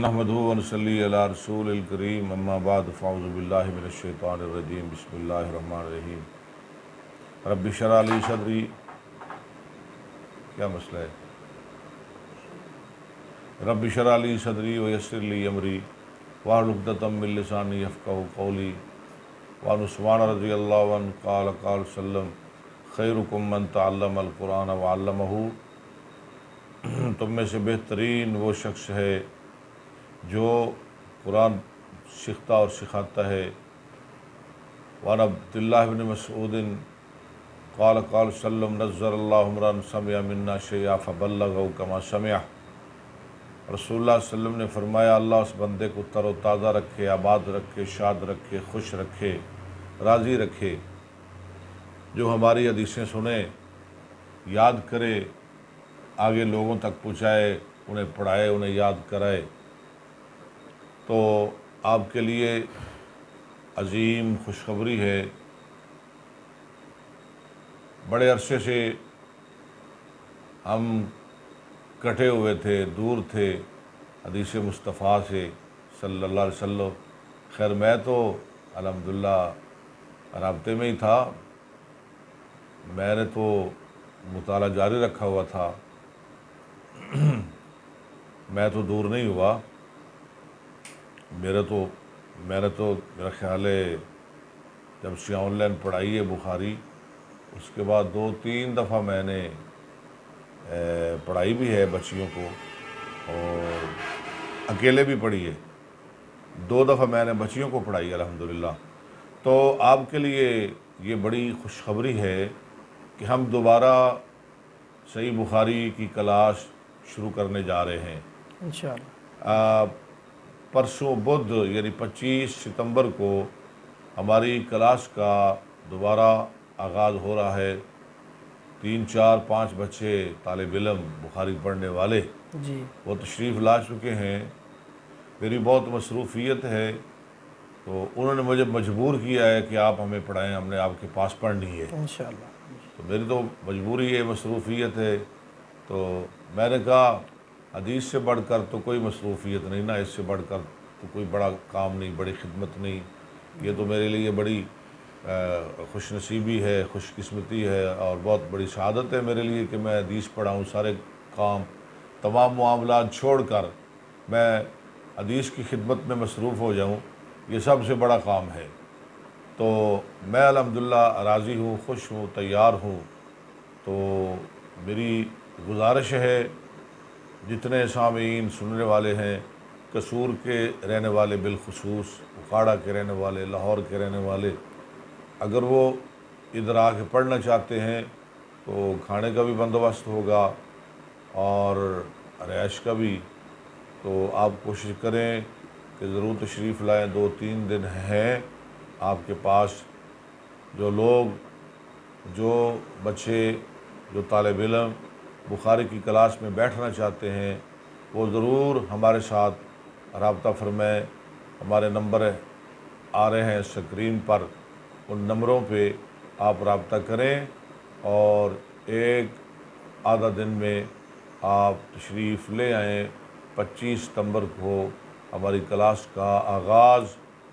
नहमदुहु व नसल्ली अला रसूलिल करीम अम्मा बाद फ़अऊज़ु बिल्लाहि मिनश शैतानिर रजीम बिस्मिल्लाहिर रहमानिर रहीम रब्बि इश्रह ली सदरी। क्या मसला है? रब्बि इश्रह ली सदरी व यस्सिर ली अमरी वाहलुल उक़दतम मिन लिसानी यफ़क़हू क़ौली। व अन उस्मान रज़ियल्लाहु अन्हु क़ाल क़ाल सल्लम खैरुकुम मन तअल्लमल क़ुरान व अल्लमहू। तुम में से बेहतरीन वो शख्स है जो कुरान सीखता और सिखाता है। वान अब्दुल्लाह इब्न मसऊद क़ाल क़ाल सल्लम नज़्ज़रल्लाहु इम्रअन समिअ मिन्ना शैअन फ़बल्लगहू कमा समिअ। रसूलुल्लाह सल्लम ने फरमाया, अल्लाह उस बंदे को तरोताज़ा रखे, आबाद रखे, शाद रखे, खुश रखे, राज़ी रखे जो हमारी हदीसें सुने, याद करे, आगे लोगों तक पहुँचाए, उन्हें पढ़ाए, उन्हें याद कराए। तो आपके लिए अजीम खुशखबरी है। बड़े अरसे से हम कटे हुए थे, दूर थे हदीस मुस्तफ़ा से सल्लल्लाहु अलैहि वसल्लम। खैर मैं तो अल्हम्दुलिल्लाह राब्ते में ही था, मैंने तो मुताला जारी रखा हुआ था, मैं तो दूर नहीं हुआ। मैंने तो मेरा ख़्याल है जब से ऑनलाइन पढ़ाई है बुखारी, उसके बाद 2-3 दफ़ा मैंने पढ़ाई भी है बच्चियों को और अकेले भी पढ़ी है। 2 दफ़ा मैंने बच्चियों को पढ़ाई अल्हम्दुलिल्लाह। तो आपके लिए ये बड़ी खुशखबरी है कि हम दोबारा सही बुखारी की क्लास शुरू करने जा रहे हैं इंशाअल्लाह। परसों बुध यानी 25 सितंबर को हमारी क्लास का दोबारा आगाज़ हो रहा है। 3-4-5 बच्चे तालिब इल्म बुखारी पढ़ने वाले जी वो तशरीफ़ ला चुके हैं। मेरी बहुत मसरूफ़ियत है तो उन्होंने मुझे मजबूर किया है कि आप हमें पढ़ाएं, हमने आपके पास पढ़नी है इंशाअल्लाह। तो मेरी तो मजबूरी है, मसरूफ़ियत है। तो मैंने कहा हदीस से बढ़कर तो कोई मसरूफ़ियत नहीं ना, इससे बढ़कर तो कोई बड़ा काम नहीं, बड़ी खिदमत नहीं। ये तो मेरे लिए बड़ी खुशनसीबी है, खुशकिस्मती है और बहुत बड़ी शहादत है मेरे लिए कि मैं हदीस पढ़ाऊँ। सारे काम, तमाम मामलात छोड़कर मैं हदीस की खिदमत में मसरूफ़ हो जाऊँ, ये सबसे बड़ा काम है। तो मैं अल्हम्दुलिल्लाह राज़ी हूँ, खुश हूँ, तैयार हूँ। तो मेरी गुजारिश है जितने सामीन सुनने वाले हैं, कसूर के रहने वाले बिलखुसूस, उखाड़ा के रहने वाले, लाहौर के रहने वाले, अगर वो इधर आके पढ़ना चाहते हैं तो खाने का भी बंदोबस्त होगा और रिहाइश का भी। तो आप कोशिश करें कि ज़रूर तशरीफ़ लाएँ। 2-3 दिन हैं आपके पास। जो लोग, जो बच्चे, जो तालिब इल्म बुखारी की क्लास में बैठना चाहते हैं वो ज़रूर हमारे साथ रब्ता फरमाएँ। हमारे नंबर आ रहे हैं स्क्रीन पर, उन नंबरों पे आप रब्ता करें और एक आधा दिन में आप तशरीफ़ ले आएँ। 25 सितंबर को हमारी क्लास का आगाज़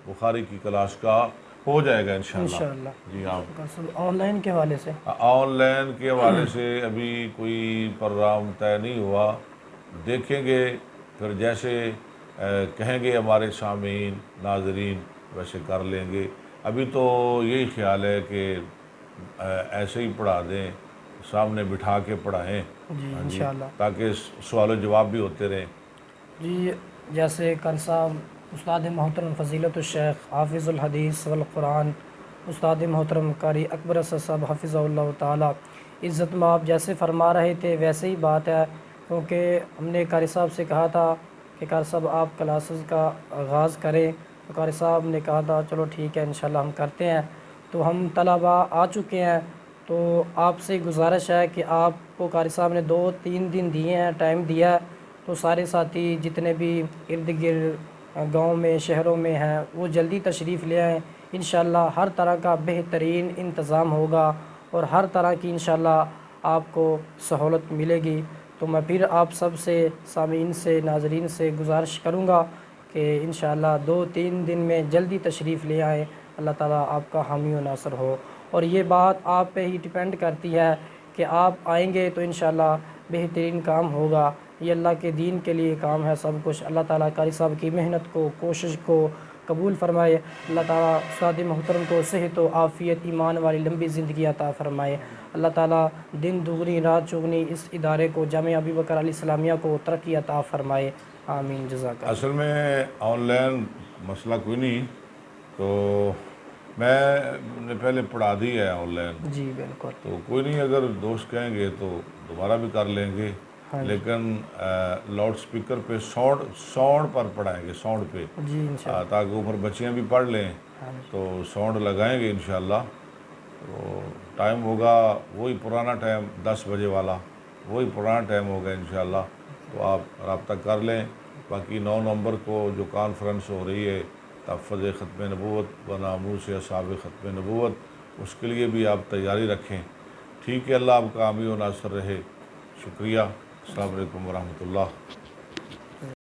बुखारी की क्लास का हो जाएगा इंशाअल्लाह। जी आप ऑनलाइन के हवाले से ऑनलाइन के हवाले से अभी कोई प्रोग्राम तय नहीं हुआ, देखेंगे फिर जैसे कहेंगे हमारे सामीन नाज़रीन वैसे कर लेंगे। अभी तो यही ख्याल है कि ऐसे ही पढ़ा दें, सामने बिठा के पढ़ाएँ जी हाँ जी, इंशाअल्लाह। ताकि सवाल जवाब भी होते रहें। जी जैसे कल साहब उस्ताद मोहतरम फ़ज़ीलतुल शेख हाफ़िज़ुल हदीस वल क़ुरान उस्ताद मोहतरम कारी अकबर असद साहब हफ़िज़हुल्लाह ताला इज़्ज़त माब जैसे फरमा रहे थे वैसे ही बात है। क्योंकि हमने कारी साहब से कहा था कि कारी साहब आप क्लासेस का आगाज़ करें, तो कारी साहब ने कहा था चलो ठीक है इंशाअल्लाह हम करते हैं। तो हम तलबा आ चुके हैं, तो आपसे गुजारिश है कि आपको कारी साहब ने 2-3 दिन दिए हैं, टाइम दिया है। तो सारे साथी जितने भी इर्द गिर्द गाँव में, शहरों में हैं वो जल्दी तशरीफ़ ले आएँ। इंशाअल्लाह हर तरह का बेहतरीन इंतज़ाम होगा और हर तरह की इंशाअल्लाह आपको सहूलत मिलेगी। تو میں پھر آپ سب سے سامعین سے ناظرین سے گزارش کروں گا کہ انشاءاللہ 2-3 دن میں جلدی تشریف لے آئیں. اللہ تعالیٰ آپ کا حامی و ناصر ہو. اور یہ بات آپ پہ ہی ڈیپینڈ کرتی ہے کہ آپ آئیں گے تو انشاءاللہ بہترین کام ہوگا. یہ اللہ کے دین کے لیے کام ہے سب کچھ. اللہ تعالیٰ قاری صاحب کی محنت کو کوشش کو قبول فرمائے. اللہ تعالیٰ استاد محترم کو صحت و عافیت ایمان والی لمبی زندگی عطا فرمائے. اللہ تعالیٰ دن دگنی رات چگنی اس ادارے کو جامعہ ابوبکر علیہ السلامیہ کو ترقی عطا فرمائے. آمین. جزاک اللہ. اصل میں آن لائن مسئلہ کوئی نہیں، تو میں نے پہلے پڑھا دی ہے آن لائن، جی بالکل. تو کوئی نہیں، اگر دوست کہیں گے تو دوبارہ بھی کر لیں گے، لیکن لاؤڈ سپیکر پہ ساؤنڈ پر پڑھائیں گے، ساؤنڈ پہ، جی انشاءاللہ. تاکہ اوپر بچیاں بھی پڑھ لیں. تو ساؤنڈ لگائیں گے انشاءاللہ. تو ٹائم ہوگا وہی پرانا ٹائم 10 بجے والا، وہی پرانا ٹائم ہوگا انشاءاللہ. تو آپ رابطہ کر لیں. باقی 9 نومبر کو جو کانفرنس ہو رہی ہے تحفظ ختم نبوت و ناموس اصحاب ختم نبوت، اس کے لیے بھی آپ تیاری رکھیں. ٹھیک ہے، اللہ آپ کا حامی و ناصر رہے. شکریہ. السلام علیکم ورحمۃ اللہ.